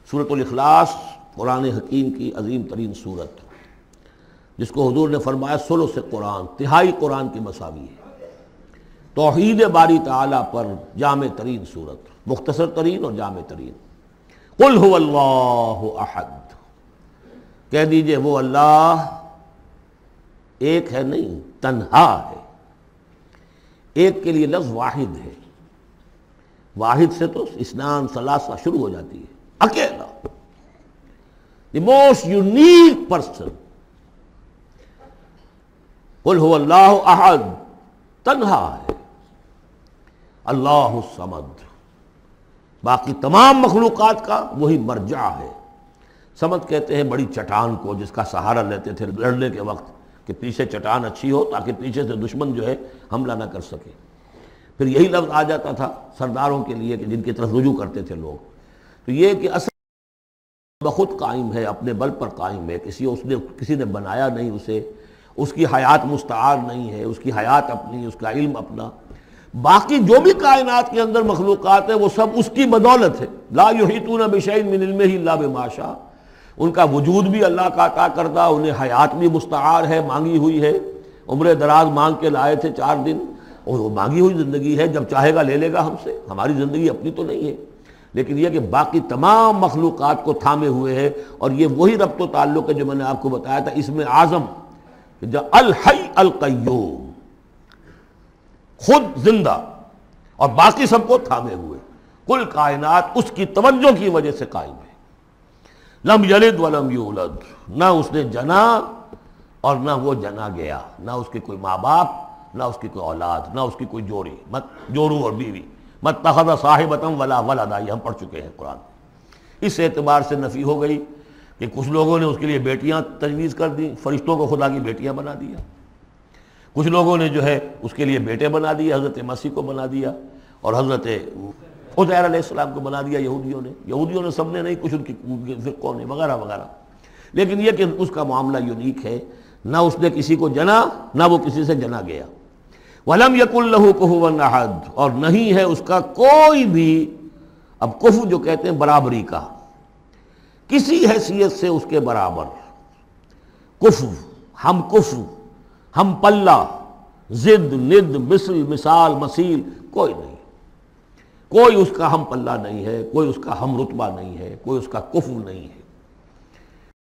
سورۃ الاخلاص قرآن حکیم کی عظیم ترین سورت، جس کو حضور نے فرمایا ثلث قرآن، تہائی قرآن کی مساوی ہے۔ توحید باری تعالیٰ پر جامع ترین سورت، مختصر ترین اور جامع ترین۔ قل هو اللہ احد، کہہ دیجئے وہ اللہ ایک ہے نہیں، تنہا ہے۔ ایک کے لیے لفظ واحد ہے، واحد سے تو اثنان ثلاثہ شروع ہو جاتی ہے، اکیلا، دی موسٹ یونیک پرسن۔ قل هو اللہ احد، تنہا ہے، اللہ الصمد، باقی تمام مخلوقات کا وہی مرجع ہے۔ صمد کہتے ہیں بڑی چٹان کو، جس کا سہارا لیتے تھے لڑنے کے وقت، کہ پیچھے چٹان اچھی ہو تاکہ پیچھے سے دشمن جو ہے حملہ نہ کر سکے۔ پھر یہی لفظ آ جاتا تھا سرداروں کے لیے کہ جن کی طرف رجوع کرتے تھے لوگ۔ تو یہ کہ اصل بخود قائم ہے، اپنے بل پر قائم ہے، کسی نے بنایا نہیں اسے، اس کی حیات مستعار نہیں ہے، اس کی حیات اپنی، اس کا علم اپنا۔ باقی جو بھی کائنات کے اندر مخلوقات ہیں وہ سب اس کی بدولت ہے۔ لا یحیطون بشیء من علمہ الا بما شاء، ان کا وجود بھی اللہ کا عطا کردہ، انہیں حیات بھی مستعار ہے، مانگی ہوئی ہے۔ عمر دراز مانگ کے لائے تھے 4 دن، اور وہ مانگی ہوئی زندگی ہے، جب چاہے گا لے لے گا ہم سے، ہماری زندگی اپنی تو نہیں ہے۔ لیکن یہ کہ باقی تمام مخلوقات کو تھامے ہوئے ہے، اور یہ وہی ربط و تعلق ہے جو میں نے آپ کو بتایا تھا اسم اعظم، جو الحی القیوم، خود زندہ اور باقی سب کو تھامے ہوئے۔ کل کائنات اس کی توجہ کی وجہ سے قائم ہے۔ لم یلد ولم یولد، نہ اس نے جنا اور نہ وہ جنا گیا، نہ اس کے کوئی ماں باپ، نہ اس کی کوئی اولاد، نہ اس کی کوئی جوڑی، جورو اور بیوی۔ متخذ صاحبۃ ولا ولدا، یہ ہم پڑھ چکے ہیں قرآن۔ اس اعتبار سے نفی ہو گئی کہ کچھ لوگوں نے اس کے لیے بیٹیاں تجویز کر دیں، فرشتوں کو خدا کی بیٹیاں بنا دیا۔ کچھ لوگوں نے جو ہے اس کے لیے بیٹے بنا دیے، حضرت مسیح کو بنا دیا، اور حضرت عزیر علیہ السلام کو بنا دیا یہودیوں نے سب نے نہیں، کچھ ان کی فرقوں نے وغیرہ وغیرہ۔ لیکن یہ کہ اس کا معاملہ یونیک ہے، نہ اس نے کسی کو جنا نہ وہ کسی سے جنا گیا۔ وَلَمْ يَكُنْ لَهُ كُفُوًا أَحَدٌ، اور نہیں ہے اس کا کوئی بھی، اب کفو جو کہتے ہیں برابری کا، کسی حیثیت سے اس کے برابر، کفو، ہم پلہ، ضد، ند، مثل، مثال، مثیل، کوئی نہیں، کوئی اس کا ہم پلہ نہیں ہے، کوئی اس کا ہم رتبہ نہیں ہے، کوئی اس کا کفو نہیں ہے۔